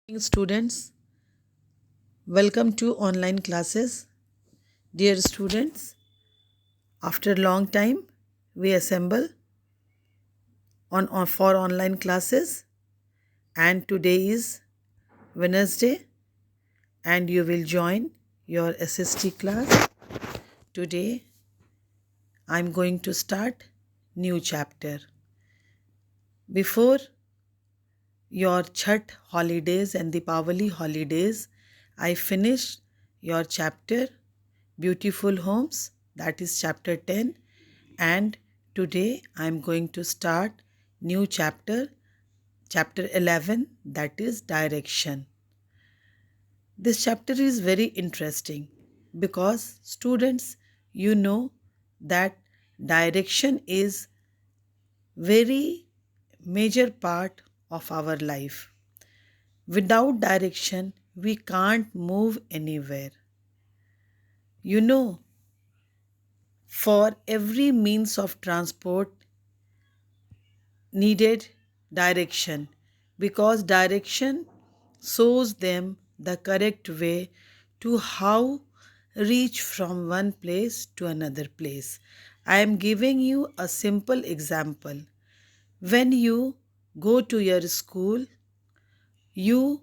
Students, welcome to online classes. Dear students, after a long time, we assemble for online classes, and today is Wednesday, and you will join your SST class. Today, I'm going to start new chapter. Before your Chhat holidays and Deepavali holidays, I finished your chapter Beautiful Homes, that is chapter 10, and today I am going to start new chapter 11, that is Direction. This chapter is very interesting because students, you know that direction is very major part of our life. Without direction, we can't move anywhere. You know, for every means of transport needed direction, because direction shows them the correct way to how reach from one place to another place. I am giving you a simple example. When you go to your school, you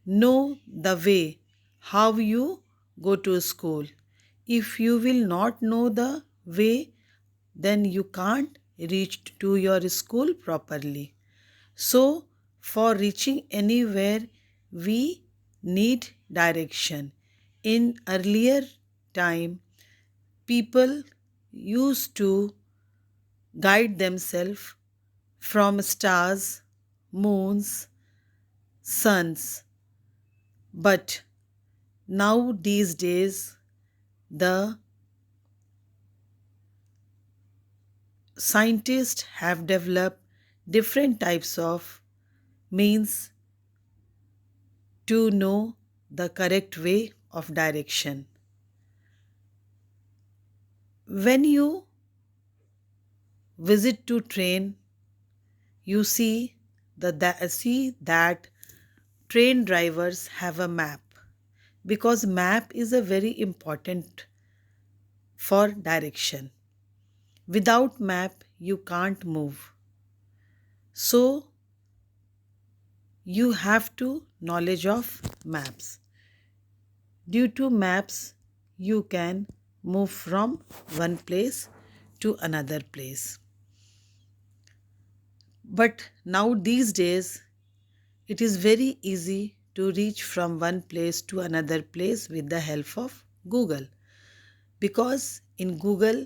know the way how you go to school. If you will not know the way, then you can't reach to your school properly. So, for reaching anywhere, we need direction. In earlier time, people used to guide themselves from stars, moons, suns. But now these days, the scientists have developed different types of means to know the correct way of direction. When you visit to train, you see that train drivers have a map, because map is a very important for direction. Without map, you can't move. So you have to knowledge of maps. Due to maps, you can move from one place to another place. But now these days, it is very easy to reach from one place to another place with the help of Google. Because in Google,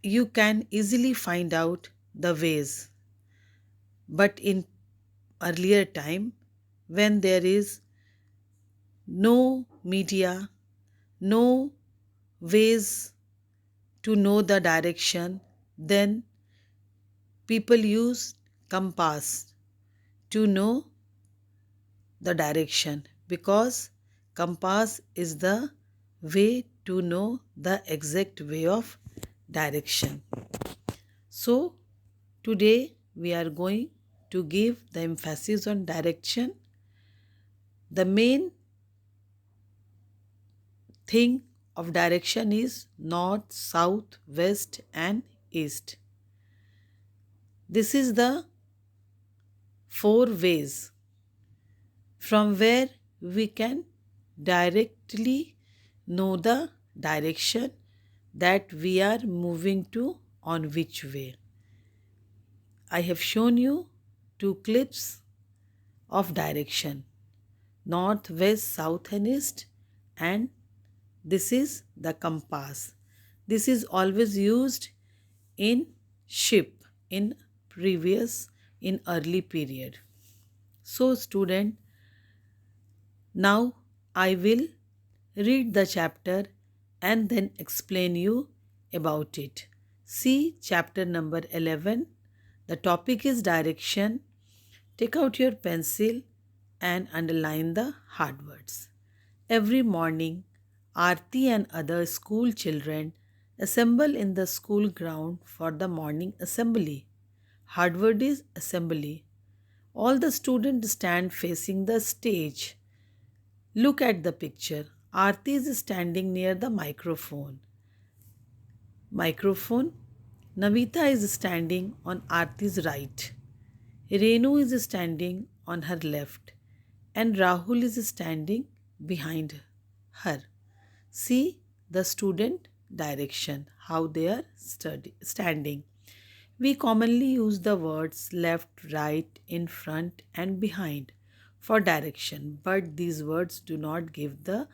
you can easily find out the ways. But in earlier time, when there is no media, no ways to know the direction, then people use compass to know the direction, because compass is the way to know the exact way of direction. So today we are going to give the emphasis on direction. The main thing of direction is north, south, west and east. This is the four ways from where we can directly know the direction that we are moving to on which way. I have shown you two clips of direction, north, west, south and east, and this is the compass. This is always used in ship in early period. So student, now I will read the chapter and then explain you about it. See chapter number 11. The topic is direction. Take out your pencil and underline the hard words. Every morning, Aarti and other school children assemble in the school ground for the morning assembly. Hard word is assembly. All the students stand facing the stage. Look at the picture. Aarti is standing near the microphone. Microphone. Navita is standing on Aarti's right. Renu is standing on her left. And Rahul is standing behind her. See the student direction, how they are standing. We commonly use the words left, right, in front, and behind for direction, but these words do not give the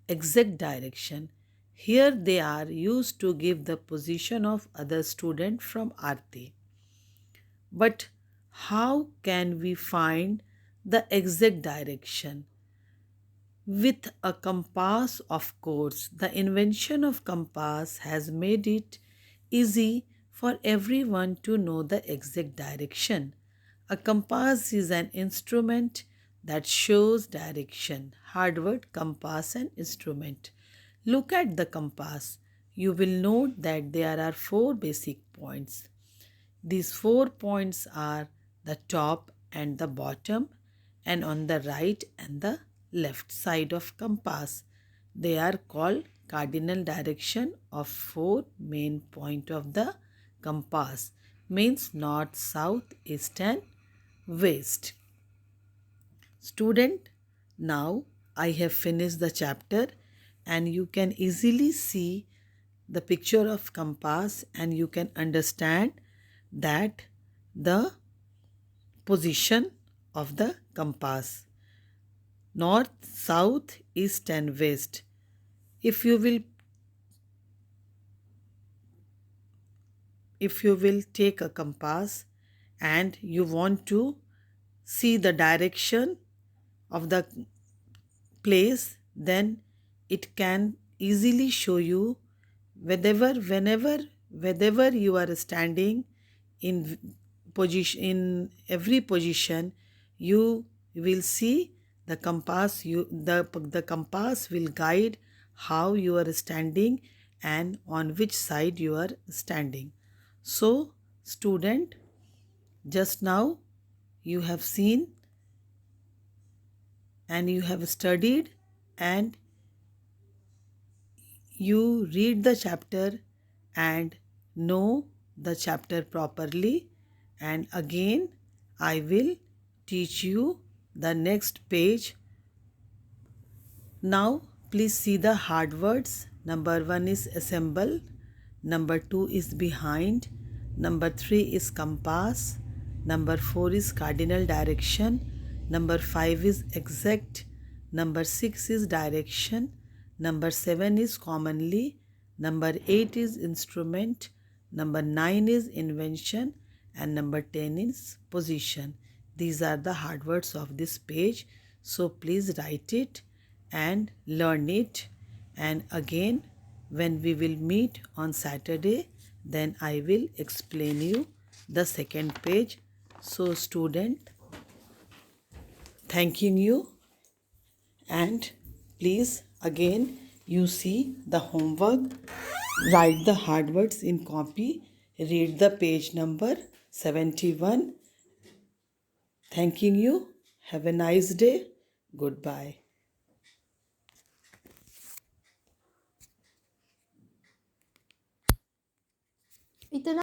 exact direction. Here they are used to give the position of other student from Aarti. But how can we find the exact direction? With a compass, of course. The invention of compass has made it easy for everyone to know the exact direction. A compass is an instrument that shows direction. Hard word compass and instrument. Look at the compass. You will note that there are four basic points. These 4 points are the top and the bottom, and on the right and the left side of compass. They are called cardinal direction of four main point of the compass, means north, south, east and west. Student, now I have finished the chapter and you can easily see the picture of compass and you can understand that the position of the compass, north, south, east and west. If you will take a compass and you want to see the direction of the place, then it can easily show you wherever you are standing in position, in every position you will see the compass. The compass will guide how you are standing and on which side you are standing. So student, just now you have seen and you have studied and you read the chapter and know the chapter properly, and again I will teach you the next page. Now please see the hard words. Number 1 is assemble, number 2 is behind, number 3 is compass, number 4 is cardinal direction, number 5 is exact, number 6 is direction, number 7 is commonly, number 8 is instrument, number 9 is invention, and number 10 is position. These are the hard words of this page. So please write it and learn it. And again, when we will meet on Saturday, then I will explain you the second page. So student, thanking you, and please again you see the homework, write the hard words in copy, read the page number 71. Thanking you. Have a nice day. Goodbye. इतना